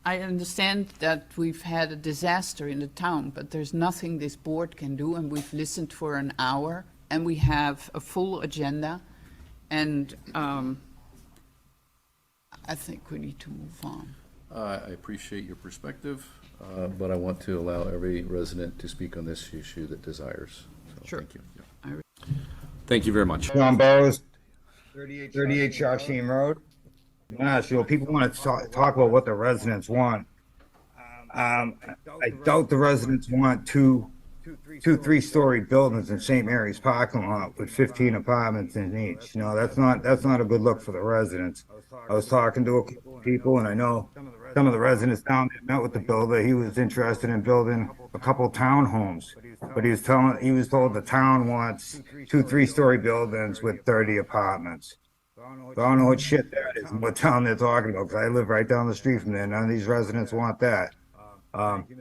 I understand that we've had a disaster in the town, but there's nothing this board can do, and we've listened for an hour, and we have a full agenda, and I think we need to move on. I appreciate your perspective, but I want to allow every resident to speak on this issue that desires. So, Sure. Thank you. Yeah. Thank you very much. John Burrows, 38 Shawsheen Road. Yeah, so people want to talk about what the residents want. I doubt the residents want two 3-story buildings in St. Mary's parking lot with 15 apartments in each. You know, that's not a good look for the residents. I was talking to a couple of people, and I know some of the residents down there met with the builder. He was interested in building a couple townhomes, but he was told the town wants 2 3-story buildings with 30 apartments. So I don't know what shit that is and what town they're talking about, because I live right down the street from there. None of these residents want that.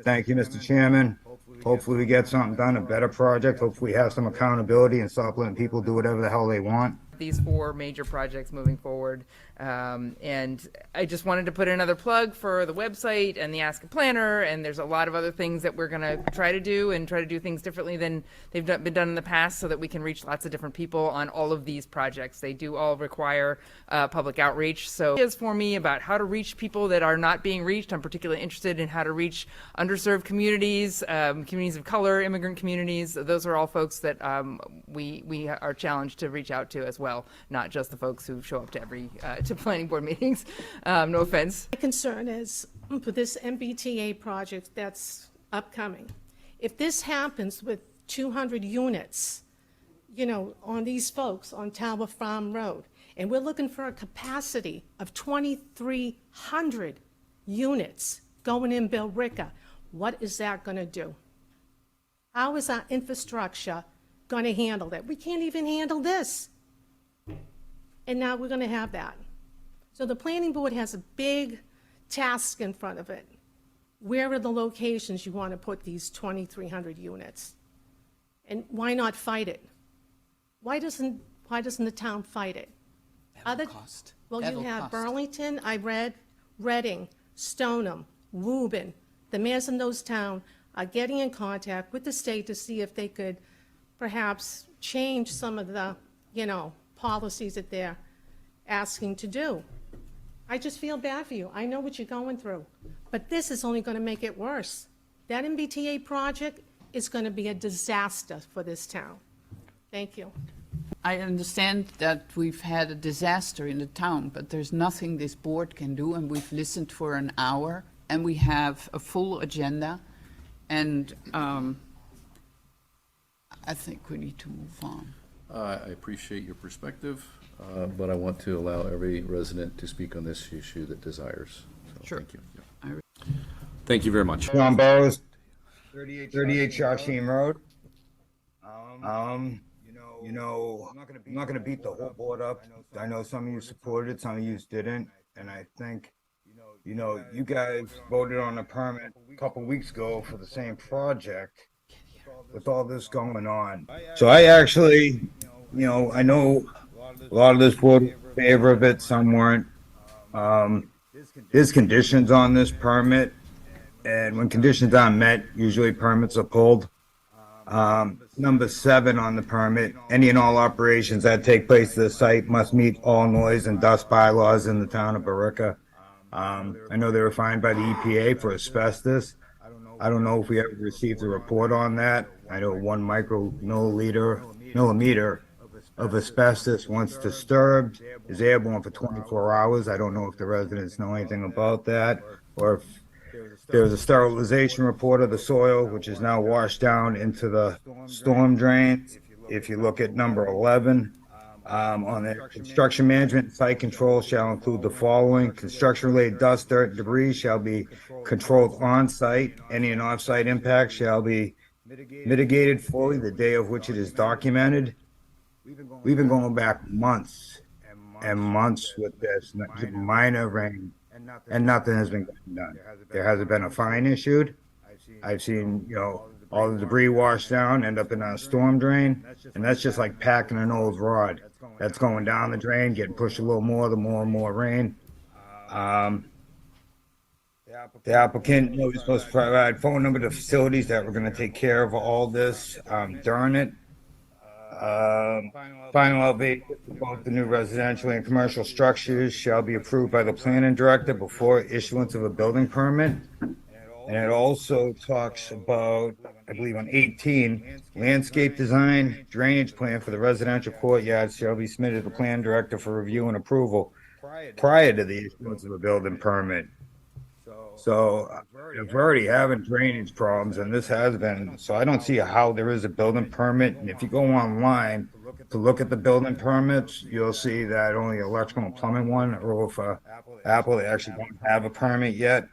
Thank you, Mr. Chairman. Hopefully we get something done, a better project. Hopefully we have some accountability and stop letting people do whatever the hell they want. These 4 major projects moving forward. And I just wanted to put another plug for the website and the Ask a Planner, and there's a lot of other things that we're going to try to do things differently than they've been done in the past, so that we can reach lots of different people on all of these projects. They do all require public outreach. So ideas for me about how to reach people that are not being reached. I'm particularly interested in how to reach underserved communities, communities of color, immigrant communities. Those are all folks that we are challenged to reach out to as well, not just the folks who show up to to planning board meetings. No offense. My concern is for this MBTA project that's upcoming. If this happens with 200 units, you know, on these folks on Tower Farm Road, and we're looking for a capacity of 2,300 units going in Billerica, what is that going to do? How is our infrastructure going to handle that? We can't even handle this. And now we're going to have that. So the planning board has a big task in front of it. Where are the locations you want to put these 2,300 units? And why not fight it? Why doesn't the town fight it? That'll cost. Well, That'll you have cost. Burlington, I read, Reading, Stoneham, Woburn. The mayors in those towns are getting in contact with the state to see if they could perhaps change some of the, you know, policies that they're asking to do. I just feel bad for you. I know what you're going through, but this is only going to make it worse. That MBTA project is going to be a disaster for this town. Thank you. I understand that we've had a disaster in the town, but there's nothing this board can do, and we've listened for an hour, and we have a full agenda, and I think we need to move on. I appreciate your perspective, but I want to allow every resident to speak on this issue that desires. So, Sure. Thank you. Yeah. Thank you very much. John Burrows, 38 Shawsheen Road. You know, I'm not gonna beat the whole board up. I know some of you supported it, some of you didn't, and I think, you know, you guys voted on a permit a couple weeks ago for the same project with all this going on. So I actually, you know, I know a lot of this board were in favor of it, some weren't. There's conditions on this permit, and when conditions aren't met, usually permits are pulled. Number 7 on the permit, any and all operations that take place at the site must meet all noise and dust bylaws in the town of Billerica. I know they were fined by the EPA for asbestos. I don't know if we ever received a report on that. I know 1 millimeter of asbestos, once disturbed, is airborne for 24 hours. I don't know if the residents know anything about that, or if there was a sterilization report of the soil, which is now washed down into the storm drain. If you look at number 11, on the construction management, site control shall include the following: construction-related dust, dirt, and debris shall be controlled on-site. Any and off-site impacts shall be mitigated fully the day of which it is documented. We've been going back months and months with this, minor rain, and nothing has been done. There hasn't been a fine issued. I've seen, you know, all the debris washed down, end up in a storm drain, and that's just like packing an old rod. That's going down the drain, getting pushed a little more, the more and more rain. The applicant, was supposed to provide phone number to facilities that were gonna take care of all this, during it. Final elevation for both the new residential and commercial structures shall be approved by the planning director before issuance of a building permit. And it also talks about, I believe on 18, landscape design, drainage plan for the residential courtyard shall be submitted to the plan director for review and approval prior to the issuance of a building permit. So if we're already having drainage problems, and this has been, so I don't see how there is a building permit. And if you go online to look at the building permits, you'll see that only electrical and plumbing one, or for Apple, they actually don't have a permit yet.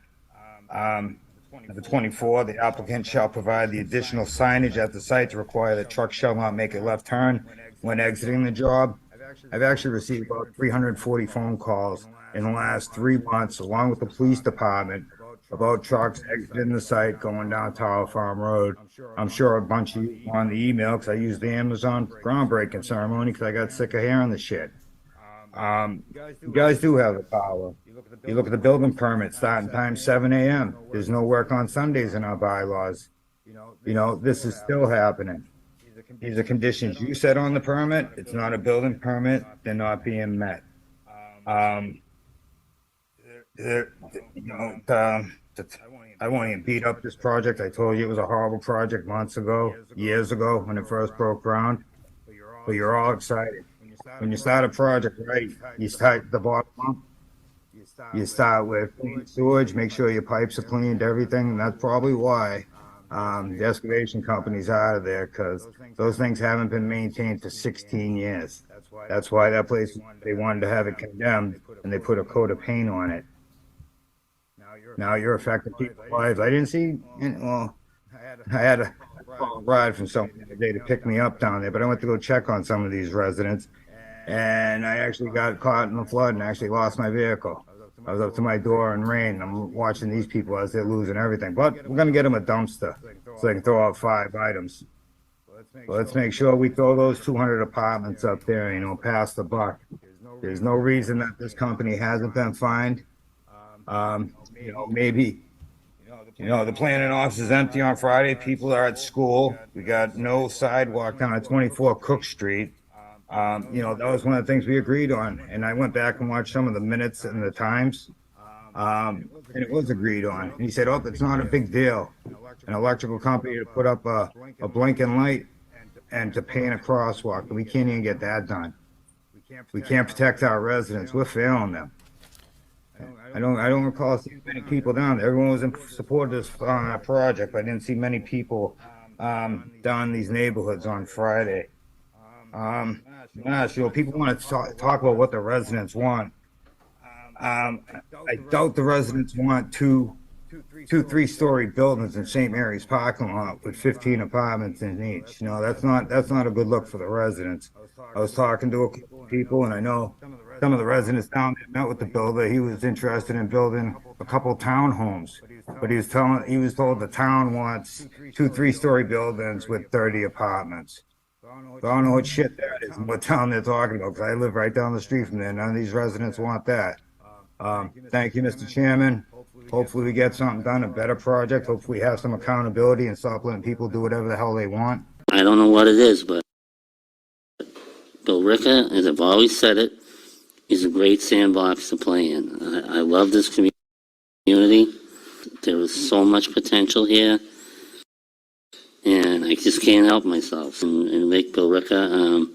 Number 24, the applicant shall provide the additional signage at the site to require that trucks shall not make a left turn when exiting the job. I've actually received about 340 phone calls in the last 3 months, along with the police department, about trucks exiting the site going down Tower Farm Road. I'm sure a bunch of you on the email, because I used the Amazon groundbreaking ceremony because I got sick of hearing the shit. You guys do have the power. You look at the building permit, starting time 7 a.m. There's no work on Sundays in our bylaws. You know, this is still happening. These are conditions you set on the permit. It's not a building permit. They're not being met. I won't even beat up this project. I told you it was a horrible project months ago, years ago, when it first broke ground. But you're all excited. When you start a project, right, you start the bottom up. You start with clean sewage, make sure your pipes are cleaned, everything. And that's probably why the excavation company's out of there, because those things haven't been maintained for 16 years. That's why that place, they wanted to have it condemned, and they put a coat of paint on it. Now you're affecting people's lives. I didn't see, well, I had a ride from someone the other day to pick me up down there, but I went to go check on some of these residents, and I actually got caught in the flood and actually lost my vehicle. I was up to my door in rain. I'm watching these people as they're losing everything, but we're going to get them a dumpster so they can throw out 5 items. So let's make sure we throw those 200 apartments up there, you know, past the buck. There's no reason that this company hasn't been fined. You know, maybe, you know, the planning office is empty on Friday. People are at school. We got no sidewalk down at 24 Cook Street. You know, that was one of the things we agreed on. And I went back and watched some of the minutes and the times. And it was agreed on. And he said, oh, it's not a big deal. An electrical company to put up a blinking light and to paint a crosswalk. We can't even get that done. We can't protect our residents. We're failing them. I don't recall seeing many people down there. Everyone was in support of this project, but I didn't see many people down in these neighborhoods on Friday. You know, people want to talk about what the residents want. I doubt the residents want two 3-story buildings in St. Mary's parking lot with 15 apartments in each. You know, that's not a good look for the residents. I was talking to a couple of people, and I know some of the residents down there met with the builder. He was interested in building a couple townhomes, but he was told the town wants 2 3-story buildings with 30 apartments. So I don't know what shit that is and what town they're talking about, because I live right down the street from there. None of these residents want that. Thank you, Mr. Chairman. Hopefully we get something done, a better project. Hopefully we have some accountability and stop letting people do whatever the hell they want. I don't know what it is, but Billerica, as I've always said it, is a great sandbox to play in. I love this community. There is so much potential here, and I just can't help myself and make Billerica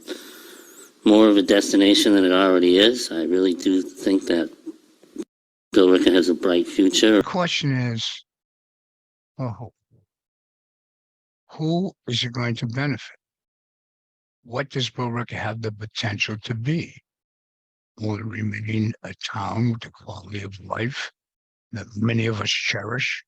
more of a destination than it already is. I really do think that Billerica has a bright future. The question is, who is it going to benefit? What does Billerica have the potential to be? Will it remain a town with the quality of life that many of us cherish?